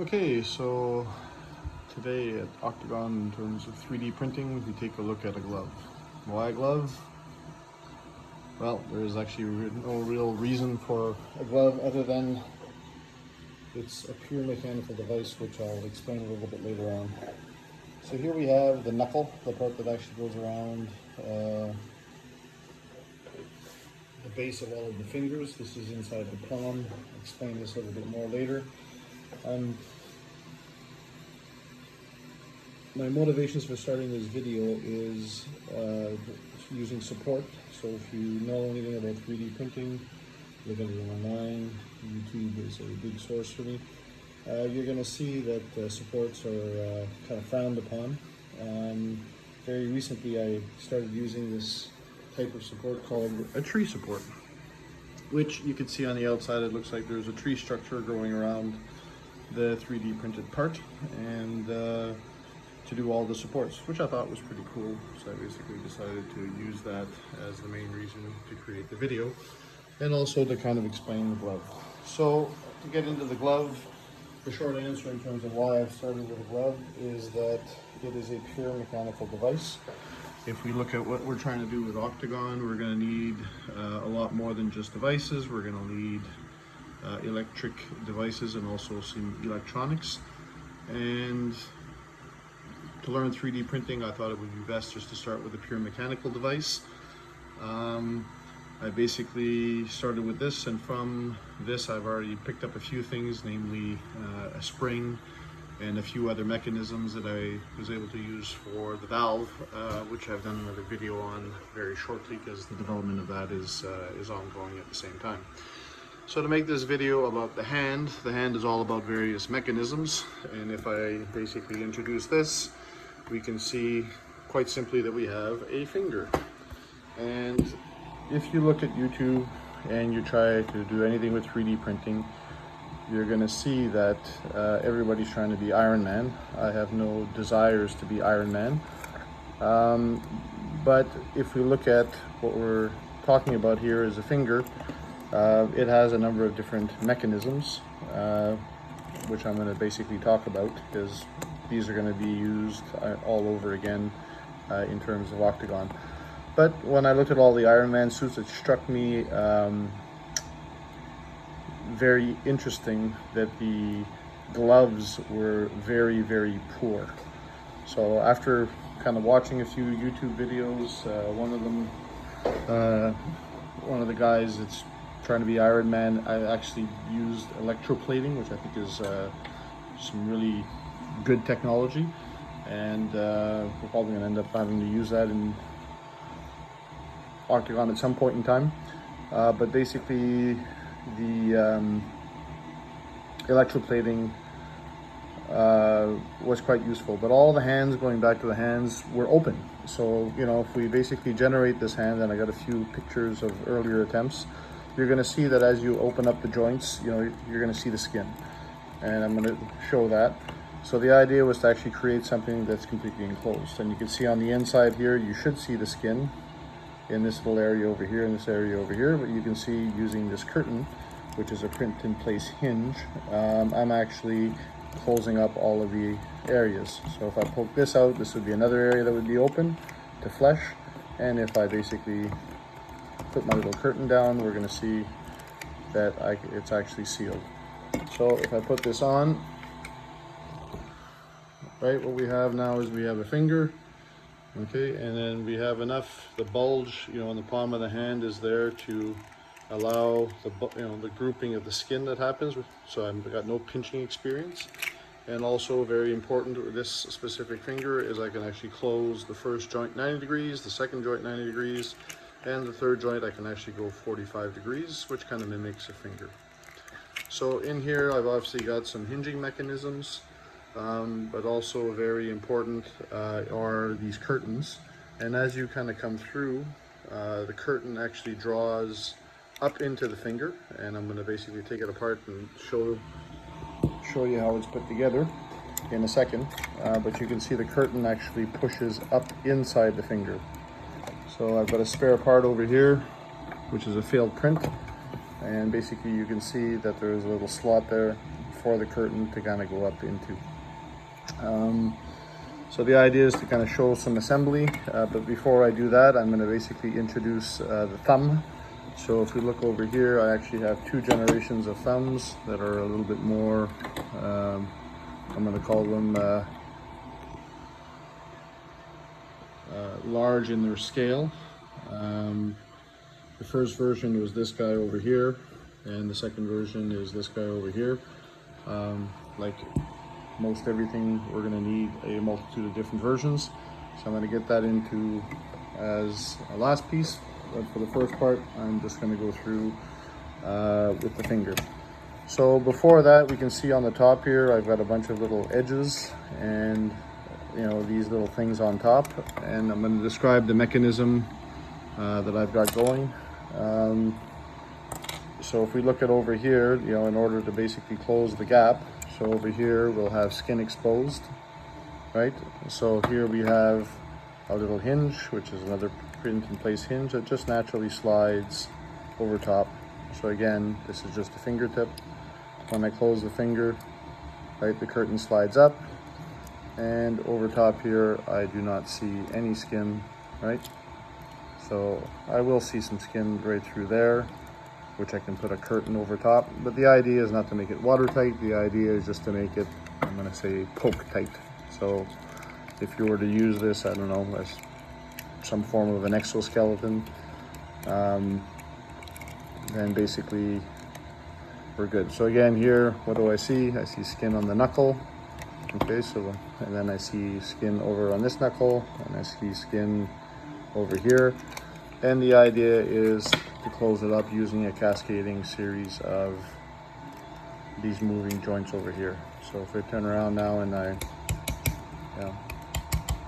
Okay, so today at Octagon, in terms of 3D printing, we take a look at a glove. Why a glove? Well, there's actually no real reason for a glove other than it's a pure mechanical device, which I'll explain a little bit later on. So here we have the knuckle, the part that actually goes around the base of all of the fingers. This is inside the palm. I'll explain this a little bit more later. My motivations for starting this video is using support. So if you know anything about 3D printing, look at it online. YouTube is a big source for me. You're going to see that supports are kind of frowned upon. Very recently I started using this type of support called a tree support, which you can see on the outside. It looks like there's a tree structure growing around the 3D printed part, and to do all the supports, which I thought was pretty cool. So I basically decided to use that as the main reason to create the video, and also to kind of explain the glove. So to get into the glove, the short answer in terms of why I've started with a glove is that it is a pure mechanical device. If we look at what we're trying to do with Octagon, we're going to need a lot more than just devices. We're going to need electric devices and also some electronics. And to learn 3D printing, I thought it would be best just to start with a pure mechanical device. I basically started with this, and from this I've already picked up a few things, namely a spring and a few other mechanisms that I was able to use for the valve, which I've done another video on very shortly, because the development of that is ongoing at the same time. So to make this video about the hand is all about various mechanisms, and if I basically introduce this, we can see quite simply that we have a finger. And if you look at YouTube and you try to do anything with 3D printing, you're going to see that everybody's trying to be Iron Man. I have no desires to be Iron Man. But if we look at what we're talking about here is a finger, it has a number of different mechanisms, which I'm going to basically talk about, because these are going to be used all over again in terms of Octagon. But when I looked at all the Iron Man suits, it struck me very interesting that the gloves were very, very poor. So after kind of watching a few YouTube videos, one of the guys that's trying to be Iron Man, I actually used electroplating, which I think is some really good technology, and we're probably going to end up having to use that in Octagon at some point in time. But basically the electroplating was quite useful, but all the hands, going back to the hands, were open. So, you know, if we basically generate this hand, and I got a few pictures of earlier attempts, you're going to see that as you open up the joints, you know, you're going to see the skin, and I'm going to show that. So the idea was to actually create something that's completely enclosed, and you can see on the inside here, you should see the skin in this little area over here, in this area over here, but you can see using this curtain, which is a print in place hinge, I'm actually closing up all of the areas. So if I poke this out, this would be another area that would be open to flesh, and if I basically put my little curtain down, we're going to see that it's actually sealed. So if I put this on, right, what we have now is we have a finger, okay, and then we have enough, the bulge, you know, in the palm of the hand is there to allow the, you know, the grouping of the skin that happens, so I've got no pinching experience. And also very important with this specific finger is I can actually close the first joint 90 degrees, the second joint 90 degrees, and the third joint I can actually go 45 degrees, which kind of mimics a finger. So in here I've obviously got some hinging mechanisms, but also very important are these curtains. And as you kind of come through, the curtain actually draws up into the finger, and I'm going to basically take it apart and show you how it's put together in a second. But you can see the curtain actually pushes up inside the finger. So I've got a spare part over here, which is a failed print, and basically you can see that there's a little slot there for the curtain to kind of go up into. So the idea is to kind of show some assembly, but before I do that, I'm going to basically introduce the thumb. So if we look over here, I actually have 2 generations of thumbs that are a little bit more, I'm going to call them large in their scale. The first version was this guy over here, and the second version is this guy over here. Like most everything, we're going to need a multitude of different versions. So I'm going to get that into as a last piece. But for the first part, I'm just going to go through with the finger. So before that, we can see on the top here, I've got a bunch of little edges and these little things on top. And I'm going to describe the mechanism that I've got going. So if we look at over here, in order to basically close the gap, so over here we'll have skin exposed, right? So here we have a little hinge, which is another print in place hinge that just naturally slides over top. So again, this is just a fingertip. When I close the finger, right, the curtain slides up, and over top here I do not see any skin, right? So I will see some skin right through there, which I can put a curtain over top. But the idea is not to make it watertight. The idea is just to make it, I'm going to say, poke tight. So if you were to use this, I don't know, as some form of an exoskeleton, then basically we're good. So again, here, what do I see? I see skin on the knuckle. Okay, so, and then I see skin over on this knuckle, and I see skin over here. And the idea is to close it up using a cascading series of these moving joints over here. So if I turn around now and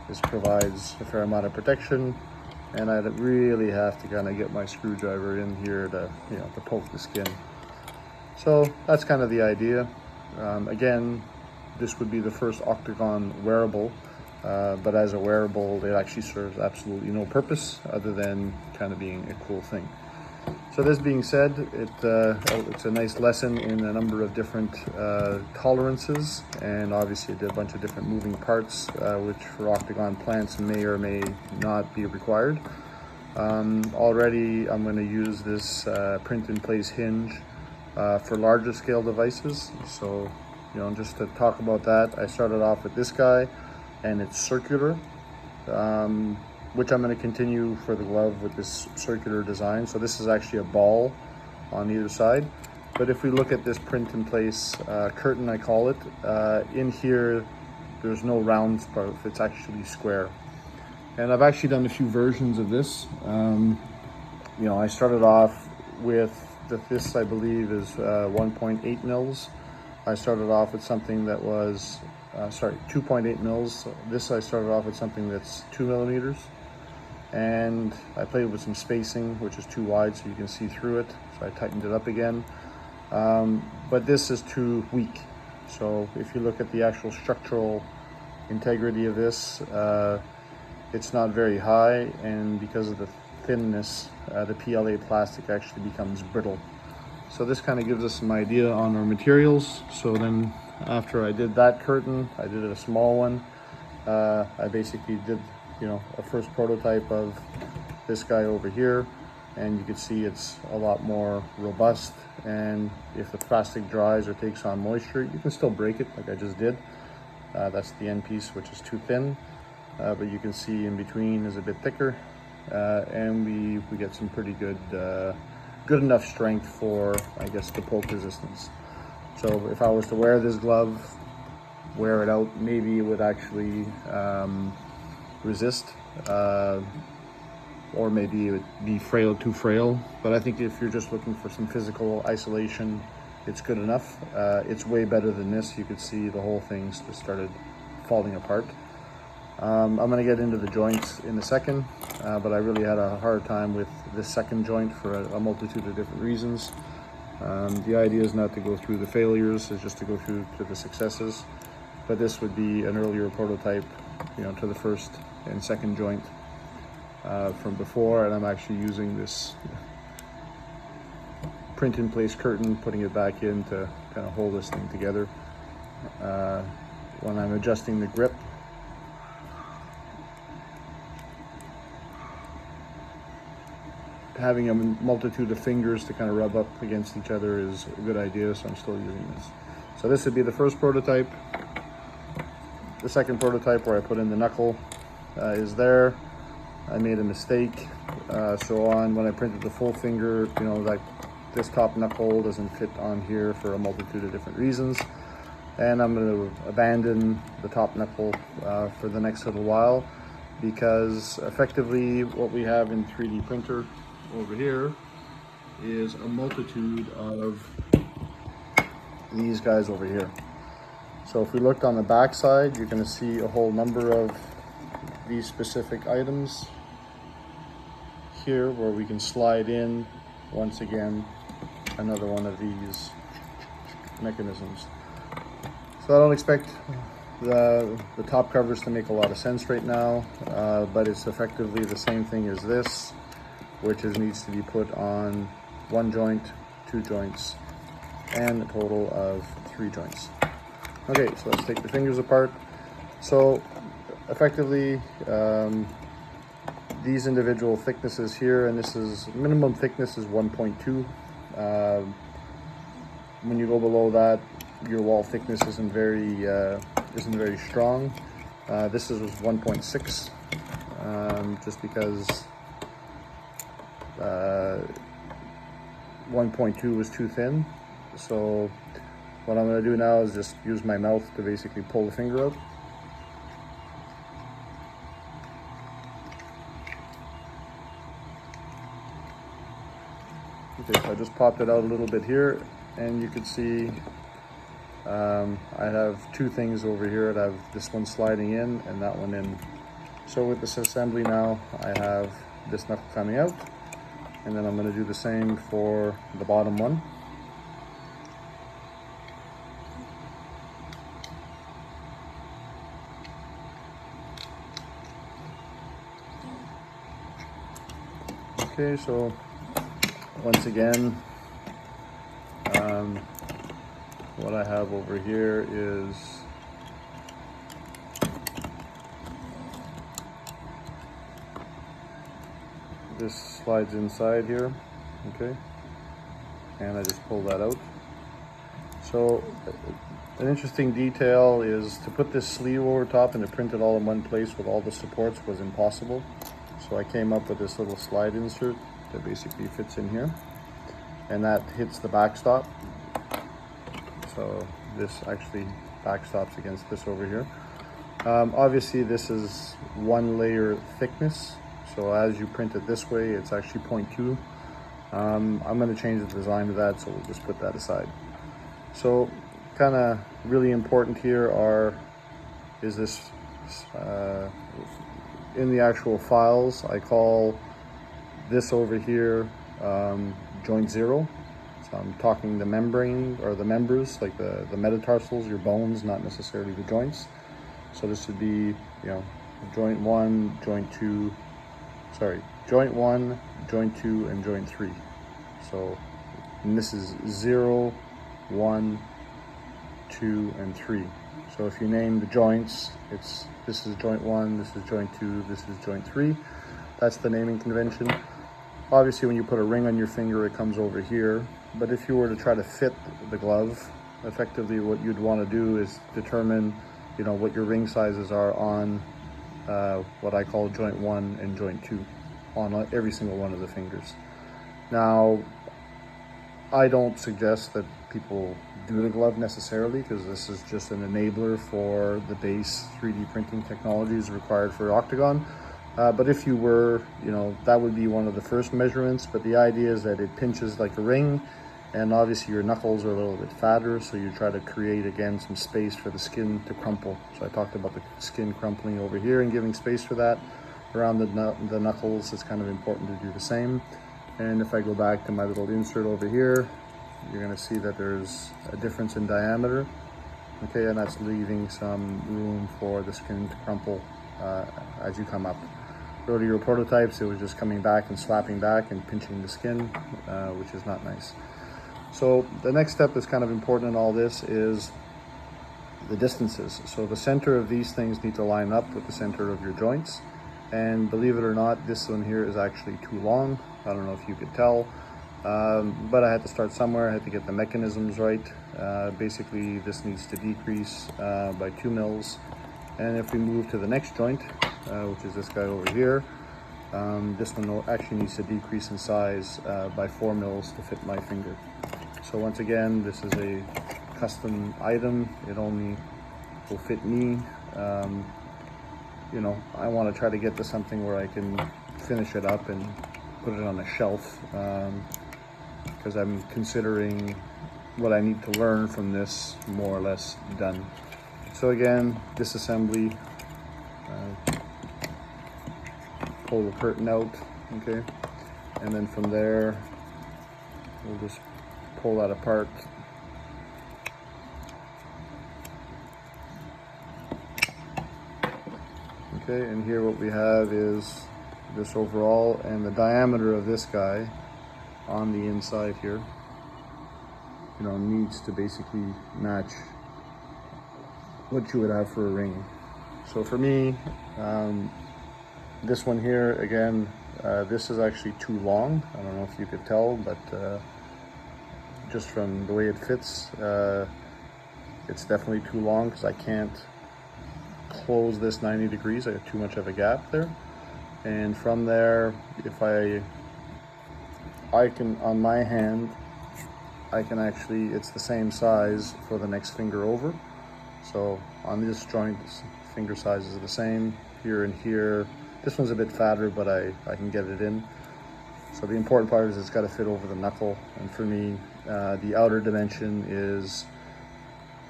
this provides a fair amount of protection, and I really have to kind of get my screwdriver in here to, to poke the skin. So that's kind of the idea. Again, this would be the first Octagon wearable, but as a wearable, it actually serves absolutely no purpose other than kind of being a cool thing. So this being said, it's a nice lesson in a number of different tolerances, and obviously it did a bunch of different moving parts, which for Octagon plants may or may not be required. Already I'm going to use this print-in-place hinge for larger scale devices. So, just to talk about that, I started off with this guy, and it's circular. Which I'm going to continue for the glove with this circular design. So this is actually a ball on either side. But if we look at this print in place curtain, I call it, in here, there's no round part, it's actually square. And I've actually done a few versions of this. I started off with this, I believe, is 1.8 mils. I started off with something that was, 2.8 mils. This I started off with something that's 2 millimeters. And I played with some spacing, which is too wide so you can see through it. So I tightened it up again. But this is too weak. So if you look at the actual structural integrity of this, it's not very high. And because of the thinness, the PLA plastic actually becomes brittle. So this kind of gives us some idea on our materials. So then after I did that curtain, I did a small one. I basically did a first prototype of this guy over here, and you can see it's a lot more robust, and if the plastic dries or takes on moisture, you can still break it like I just did. That's the end piece, which is too thin, but you can see in between is a bit thicker, and we get some pretty good enough strength for, I guess, the poke resistance. So if I was to wear this glove, wear it out, maybe it would actually resist, or maybe it would be too frail. But I think if you're just looking for some physical isolation, it's good enough. It's way better than this. You could see the whole thing just started falling apart. I'm going to get into the joints in a second, but I really had a hard time with this second joint for a multitude of different reasons. The idea is not to go through the failures, it's just to go through to the successes. But this would be an earlier prototype, to the first and second joint from before, and I'm actually using this print in place curtain, putting it back in to kind of hold this thing together. When I'm adjusting the grip, having a multitude of fingers to kind of rub up against each other is a good idea, so I'm still using this. So this would be the first prototype. The second prototype, where I put in the knuckle, is there. I made a mistake. When I printed the full finger, you know, like this top knuckle doesn't fit on here for a multitude of different reasons. And I'm going to abandon the top knuckle for the next little while, because effectively what we have in 3D printer over here is a multitude of these guys over here. So if we looked on the back side, you're going to see a whole number of these specific items here, where we can slide in, once again, another one of these mechanisms. So I don't expect the top covers to make a lot of sense right now, but it's effectively the same thing as this, which needs to be put on 1 joint, 2 joints, and a total of 3 joints. Okay, so let's take the fingers apart. So effectively, these individual thicknesses here, and this is minimum thickness is 1.2. When you go below that, your wall thickness isn't very strong. This is 1.6, just because 1.2 was too thin. So what I'm going to do now is just use my mouth to basically pull the finger out. Okay, so I just popped it out a little bit here, and you can see I have 2 things over here. I have this one sliding in and that one in. So with this assembly now, I have this knuckle coming out, and then I'm going to do the same for the bottom one. Okay, so once again, what I have over here is this slides inside here, okay, and I just pull that out. So an interesting detail is to put this sleeve over top and to print it all in one place with all the supports was impossible. So I came up with this little slide insert that basically fits in here, and that hits the backstop. So this actually backstops against this over here. Obviously this is 1 layer thickness, so as you print it this way, it's actually 0.2. I'm going to change the design to that, so we'll just put that aside. So kind of really important here is this in the actual files, I call this over here joint 0. So I'm talking the membrane or the members, like the metatarsals, your bones, not necessarily the joints. So this would be, you know, joint 1, joint 2, joint 1, joint 2, and joint 3. So, and this is 0, 1, 2, and 3. So if you name the joints, this is joint 1, this is joint 2, this is joint 3. That's the naming convention. Obviously when you put a ring on your finger, it comes over here. But if you were to try to fit the glove, effectively what you'd want to do is determine, you know, what your ring sizes are on what I call joint 1 and joint 2 on every single one of the fingers. Now, I don't suggest that people do the glove necessarily, because this is just an enabler for the base 3D printing technologies required for Octagon. But if you were, you know, that would be one of the first measurements. But the idea is that it pinches like a ring, and obviously your knuckles are a little bit fatter, so you try to create, again, some space for the skin to crumple. So I talked about the skin crumpling over here and giving space for that. Around the knuckles, it's kind of important to do the same. And if I go back to my little insert over here, you're going to see that there's a difference in diameter. Okay, and that's leaving some room for the skin to crumple as you come up. Go to your prototypes, it was just coming back and slapping back and pinching the skin, which is not nice. So the next step that's kind of important in all this is the distances. So the center of these things need to line up with the center of your joints. And believe it or not, this one here is actually too long. I don't know if you could tell, but I had to start somewhere. I had to get the mechanisms right. Basically, this needs to decrease by 2 mils. And if we move to the next joint, which is this guy over here, this one actually needs to decrease in size by 4 mils to fit my finger. So once again, this is a custom item. It only will fit me. You know, I want to try to get to something where I can finish it up and put it on a shelf, because I'm considering what I need to learn from this more or less done. So again, disassembly, pull the curtain out, okay, and then from there we'll just pull that apart. Okay, and here what we have is this overall, and the diameter of this guy on the inside here, you know, needs to basically match what you would have for a ring. So for me, this one here, again, this is actually too long. I don't know if you could tell, but just from the way it fits, it's definitely too long because I can't close this 90 degrees. I have too much of a gap there. And from there, if I can, on my hand, I can actually, it's the same size for the next finger over. So on this joint, finger sizes are the same here and here. This one's a bit fatter, but I can get it in. So the important part is it's got to fit over the knuckle. And for me, the outer dimension is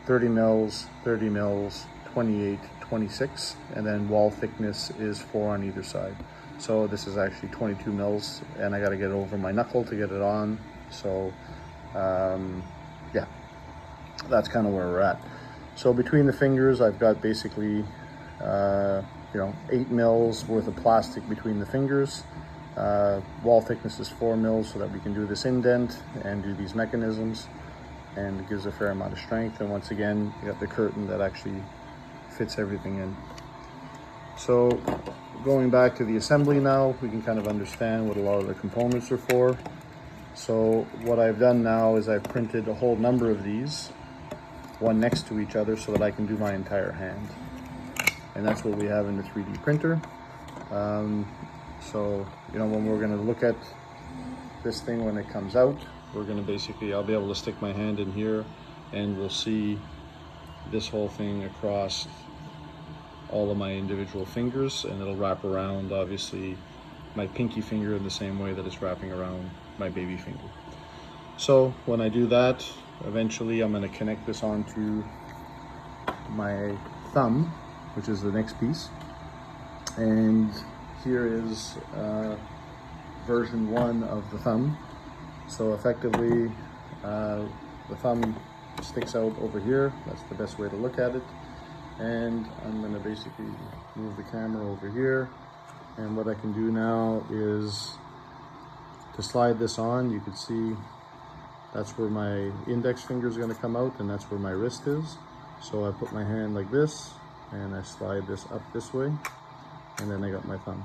30 mils, 30 mils, 28, 26, and then wall thickness is 4 on either side. So this is actually 22 mils, and I got to get it over my knuckle to get it on. So yeah, that's kind of where we're at. So between the fingers, I've got basically you know, 8 mils worth of plastic between the fingers. Wall thickness is 4 mils so that we can do this indent and do these mechanisms, and it gives a fair amount of strength. And once again, you got the curtain that actually fits everything in. So going back to the assembly now, we can kind of understand what a lot of the components are for. So what I've done now is I've printed a whole number of these, one next to each other, so that I can do my entire hand. And that's what we have in the 3D printer. So, you know, when we're gonna look at this thing when it comes out, we're gonna basically, I'll be able to stick my hand in here and we'll see this whole thing across all of my individual fingers, and it'll wrap around, obviously, my pinky finger in the same way that it's wrapping around my baby finger. So when I do that, eventually I'm going to connect this onto my thumb, which is the next piece. And here is version 1 of the thumb. So effectively, the thumb sticks out over here. That's the best way to look at it. And I'm going to basically move the camera over here. And what I can do now is to slide this on. You can see that's where my index finger is going to come out, and that's where my wrist is. So I put my hand like this, and I slide this up this way, and then I got my thumb.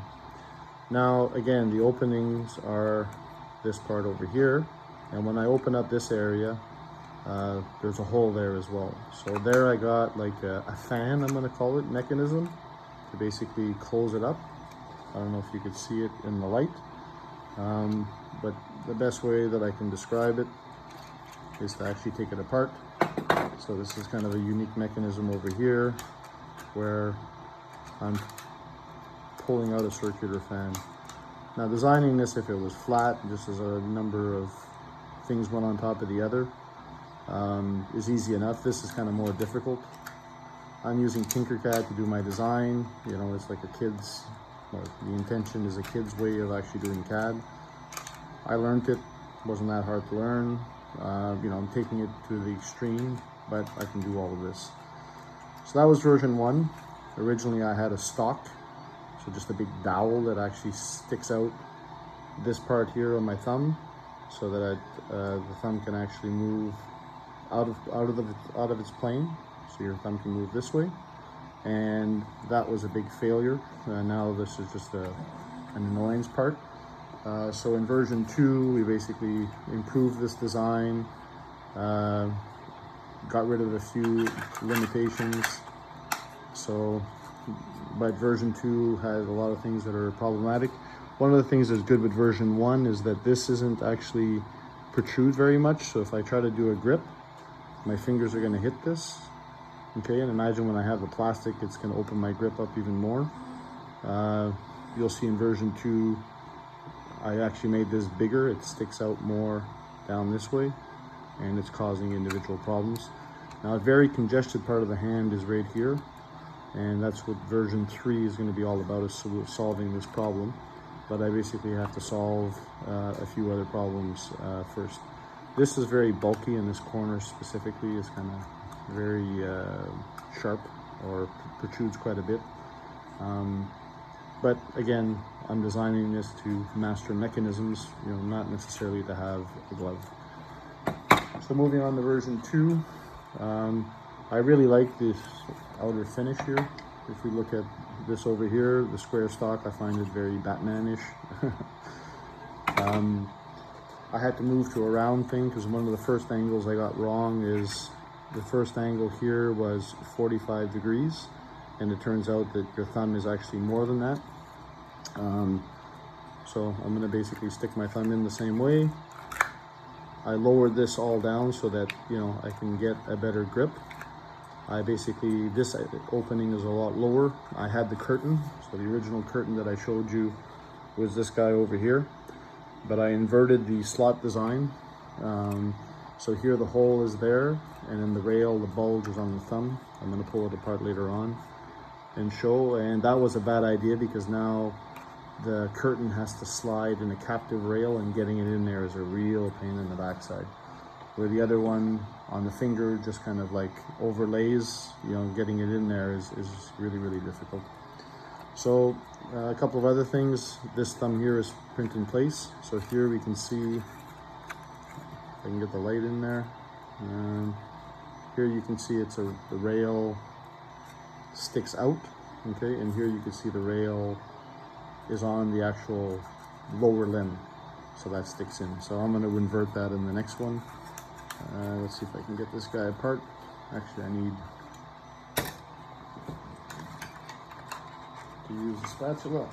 Now, again, the openings are this part over here. And when I open up this area, there's a hole there as well. So there I got like a fan, I'm gonna call it, mechanism to basically close it up. I don't know if you could see it in the light, but the best way that I can describe it is to actually take it apart. So this is kind of a unique mechanism over here where I'm pulling out a circular fan. Now designing this, if it was flat, just as a number of things one on top of the other, is easy enough. This is kind of more difficult. I'm using Tinkercad to do my design. You know, it's like a kid's, or the intention is a kid's way of actually doing CAD. I learned it, wasn't that hard to learn. You know, I'm taking it to the extreme, but I can do all of this. So that was version 1. Originally I had a stock, so just a big dowel that actually sticks out this part here on my thumb. so that the thumb can actually move out of its plane. So your thumb can move this way, and that was a big failure. Now this is just an annoyance part. So in version 2, we basically improved this design, got rid of a few limitations. So, but version 2 has a lot of things that are problematic. One of the things that's good with version 1 is that this isn't actually protrude very much. So if I try to do a grip, my fingers are going to hit this. Okay, and imagine when I have the plastic, it's going to open my grip up even more. You'll see in version 2, I actually made this bigger. It sticks out more down this way, and it's causing individual problems. Now, a very congested part of the hand is right here, and that's what version 3 is going to be all about, is solving this problem. But I basically have to solve a few other problems first. This is very bulky, and this corner specifically is kind of very sharp, or protrudes quite a bit. But again, I'm designing this to master mechanisms, not necessarily to have a glove. So moving on to version 2, I really like this outer finish here. If we look at this over here, the square stock, I find it very Batman-ish. I had to move to a round thing because one of the first angles I got wrong is the first angle here was 45 degrees, and it turns out that your thumb is actually more than that. So I'm going to basically stick my thumb in the same way. I lowered this all down so that I can get a better grip. This opening is a lot lower. I had the curtain, so the original curtain that I showed you was this guy over here, but I inverted the slot design. So here the hole is there, and then the rail, the bulge is on the thumb. I'm going to pull it apart later on and show, and that was a bad idea because now the curtain has to slide in a captive rail, and getting it in there is a real pain in the backside. Where the other one on the finger just kind of like overlays, getting it in there is really, really difficult. So a couple of other things. This thumb here is print in place. So here we can see, if I can get the light in there. Here you can see the rail sticks out, okay? And here you can see the rail is on the actual lower limb, so that sticks in. So I'm going to invert that in the next one. Let's see if I can get this guy apart. Actually, I need to use the spatula.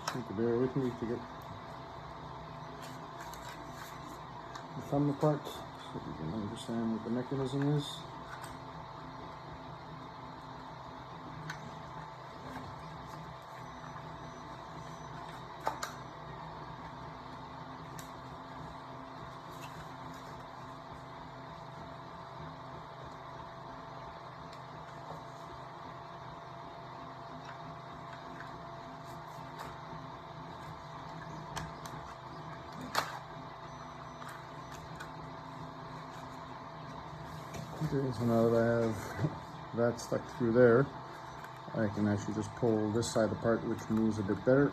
Just need to bear with me to get the thumb apart so we can understand what the mechanism is. Okay, so now that I have that stuck through there, I can actually just pull this side apart, which moves a bit better.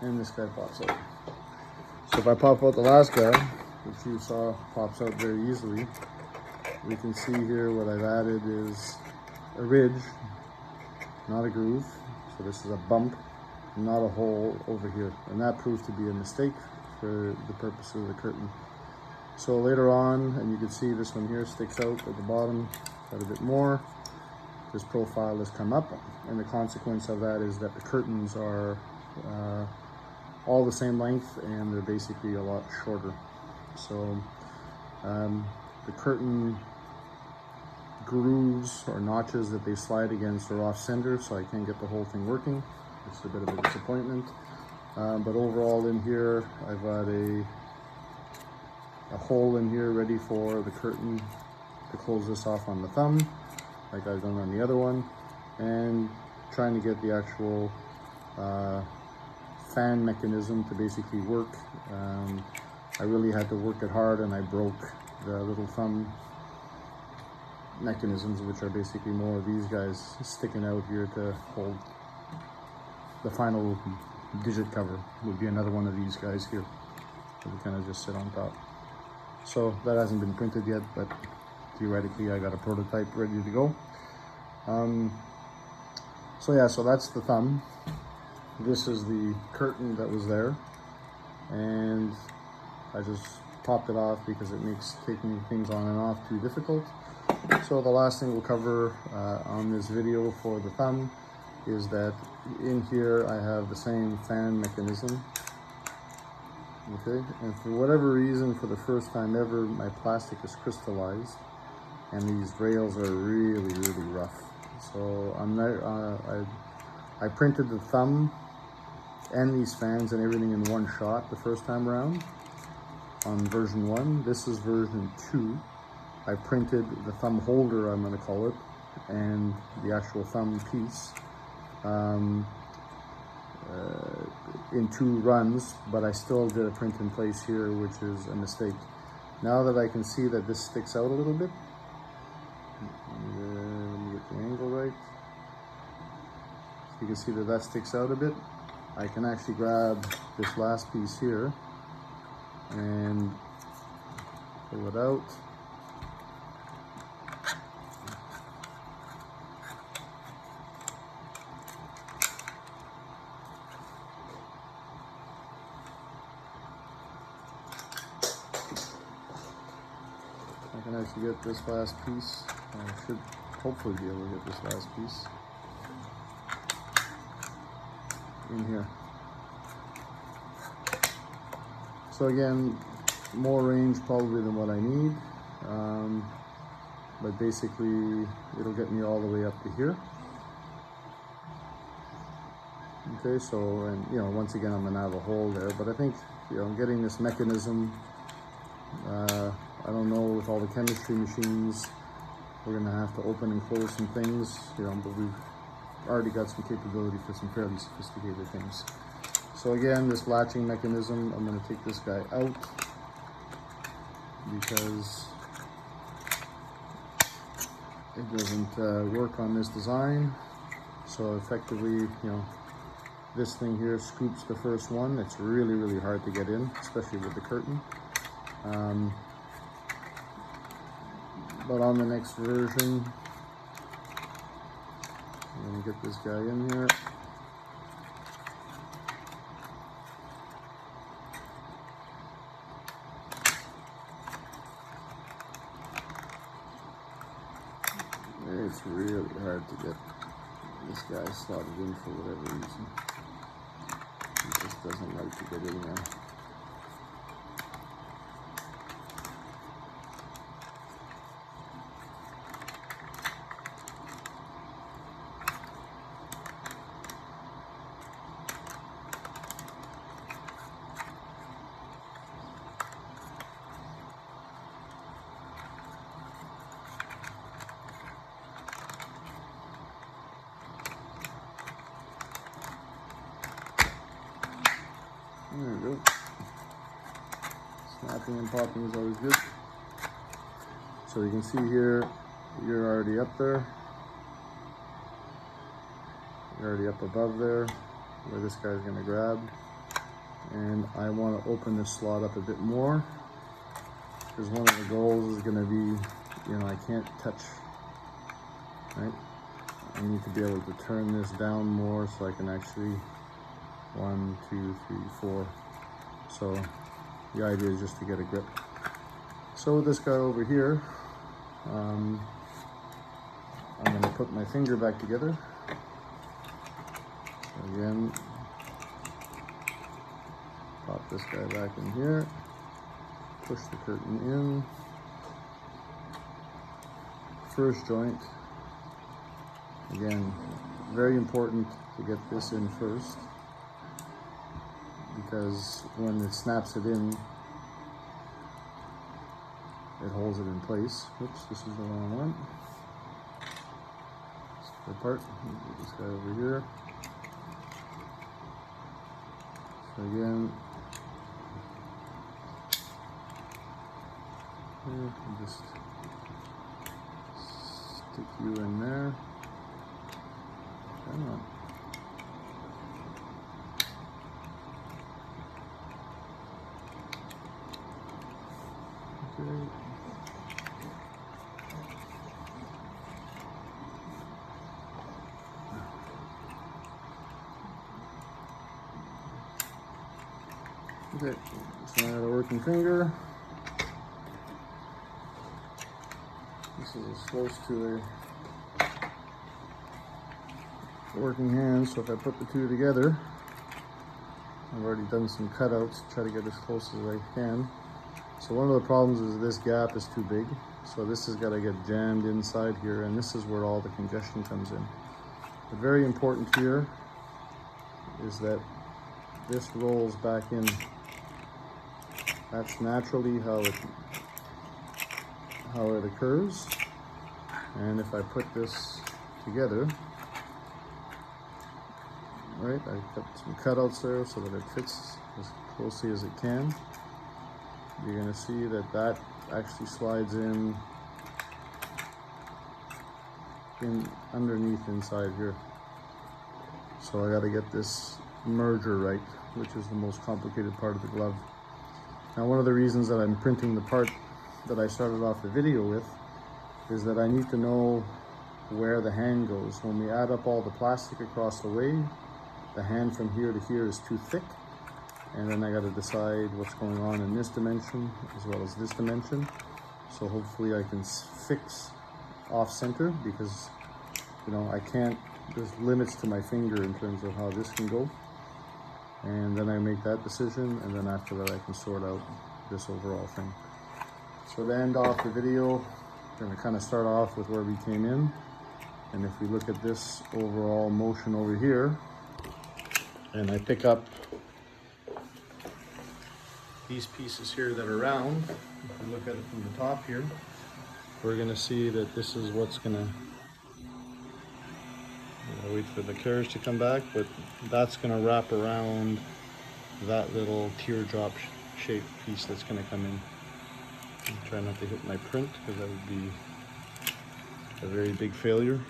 And this guy pops out. So if I pop out the last guy, which you saw pops out very easily, we can see here what I've added is a ridge, not a groove. So this is a bump, not a hole over here. And that proved to be a mistake for the purpose of the curtain. So later on, and you can see this one here sticks out at the bottom quite a bit more. This profile has come up, and the consequence of that is that the curtains are all the same length, and they're basically a lot shorter. So the curtain grooves or notches that they slide against are off center, so I can't get the whole thing working. It's a bit of a disappointment. But overall in here, I've got a hole in here ready for the curtain to close this off on the thumb, like I've done on the other one. And trying to get the actual fan mechanism to basically work. I really had to work it hard, and I broke the little thumb mechanisms, which are basically more of these guys sticking out here to hold the final digit cover. Would be another one of these guys here that would kind of just sit on top. So that hasn't been printed yet, but theoretically I got a prototype ready to go. So yeah, so that's the thumb. This is the curtain that was there, and I just popped it off because it makes taking things on and off too difficult. So the last thing we'll cover on this video for the thumb is that in here I have the same fan mechanism. Okay, and for whatever reason, for the first time ever, my plastic is crystallized, and these rails are really, really rough. So I'm not, I printed the thumb and these fans and everything in one shot the first time around on version 1. This is version 2. I printed the thumb holder, I'm going to call it, and the actual thumb piece in 2 runs, but I still did a print in place here, which is a mistake. Now that I can see that this sticks out a little bit, let me get the angle right. So you can see that that sticks out a bit. I can actually grab this last piece here and pull it out. I can actually get this last piece. I should hopefully be able to get this last piece in here. So again, more range probably than what I need, but basically it'll get me all the way up to here. Okay, so, and you know, once again I'm gonna have a hole there, but I think, you know, getting this mechanism, I don't know, with all the chemistry machines, we're gonna have to open and close some things, you know, but we've already got some capability for some fairly sophisticated things. So again, this latching mechanism, I'm gonna take this guy out because it doesn't work on this design. So effectively, you know, this thing here scoops the first one. It's really, really hard to get in, especially with the curtain. But on the next version, I'm gonna get this guy in here. It's really hard to get this guy slotted in for whatever reason. He just doesn't like to get in there. There we go. Snapping and popping is always good. So you can see here, you're already up there. You're already up above there, where this guy's gonna grab. And I wanna open this slot up a bit more, because one of the goals is gonna be, you know, I can't touch, right? I need to be able to turn this down more so I can actually 1, 2, 3, 4. So the idea is just to get a grip. So with this guy over here, I'm going to put my finger back together. So again, pop this guy back in here, push the curtain in. First joint, again, very important to get this in first, because when it snaps it in, it holds it in place. Oops, this is the wrong one. apart. Get this guy over here. So again, here, just stick you in there. Come on. Okay. Okay, so I have a working finger. This is as close to a working hand, so if I put the two together, I've already done some cutouts to try to get as close as I can. So one of the problems is this gap is too big, so this has got to get jammed inside here, and this is where all the congestion comes in. But very important here is that this rolls back in. That's naturally how it occurs. And if I put this together, right, I put some cutouts there so that it fits as closely as it can. You're going to see that that actually slides in underneath inside here. So I got to get this merger right, which is the most complicated part of the glove. Now, one of the reasons that I'm printing the part that I started off the video with is that I need to know where the hand goes. When we add up all the plastic across the way, the hand from here to here is too thick, and then I got to decide what's going on in this dimension as well as this dimension. So hopefully I can fix off center, because you know I can't, there's limits to my finger in terms of how this can go. And then I make that decision, and then after that I can sort out this overall thing. So to end off the video, we're going to kind of start off with where we came in. And if we look at this overall motion over here, and I pick up these pieces here that are round, if we look at it from the top here, we're going to see that this is what's going to, I'll wait for the carriage to come back, but that's going to wrap around that little teardrop shaped piece that's going to come in. I'll try not to hit my print, because that would be a very big failure.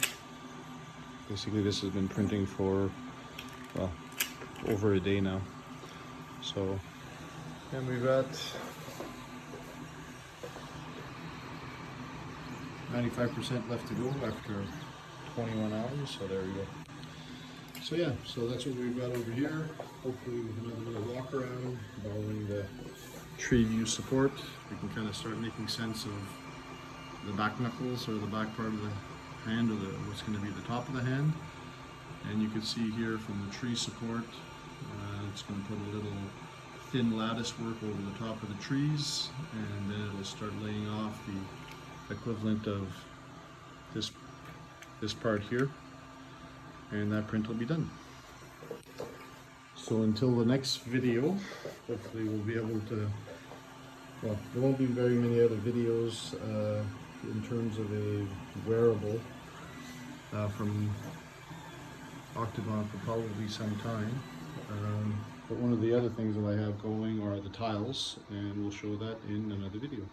Basically this has been printing for, well, over a day now. So, and we've got 95% left to go after 21 hours, so there we go. So yeah, so that's what we've got over here. Hopefully with another little walk around, following the tree view support, we can kind of start making sense of the back knuckles, or the back part of the hand, or what's going to be the top of the hand. And you can see here from the tree support, it's going to put a little thin lattice work over the top of the trees, and then it'll start laying off the equivalent of this part here, and that print will be done. So until the next video, hopefully we'll be able to, well, there won't be very many other videos in terms of a wearable from Octagon for probably some time. But one of the other things that I have going are the tiles, and we'll show that in another video.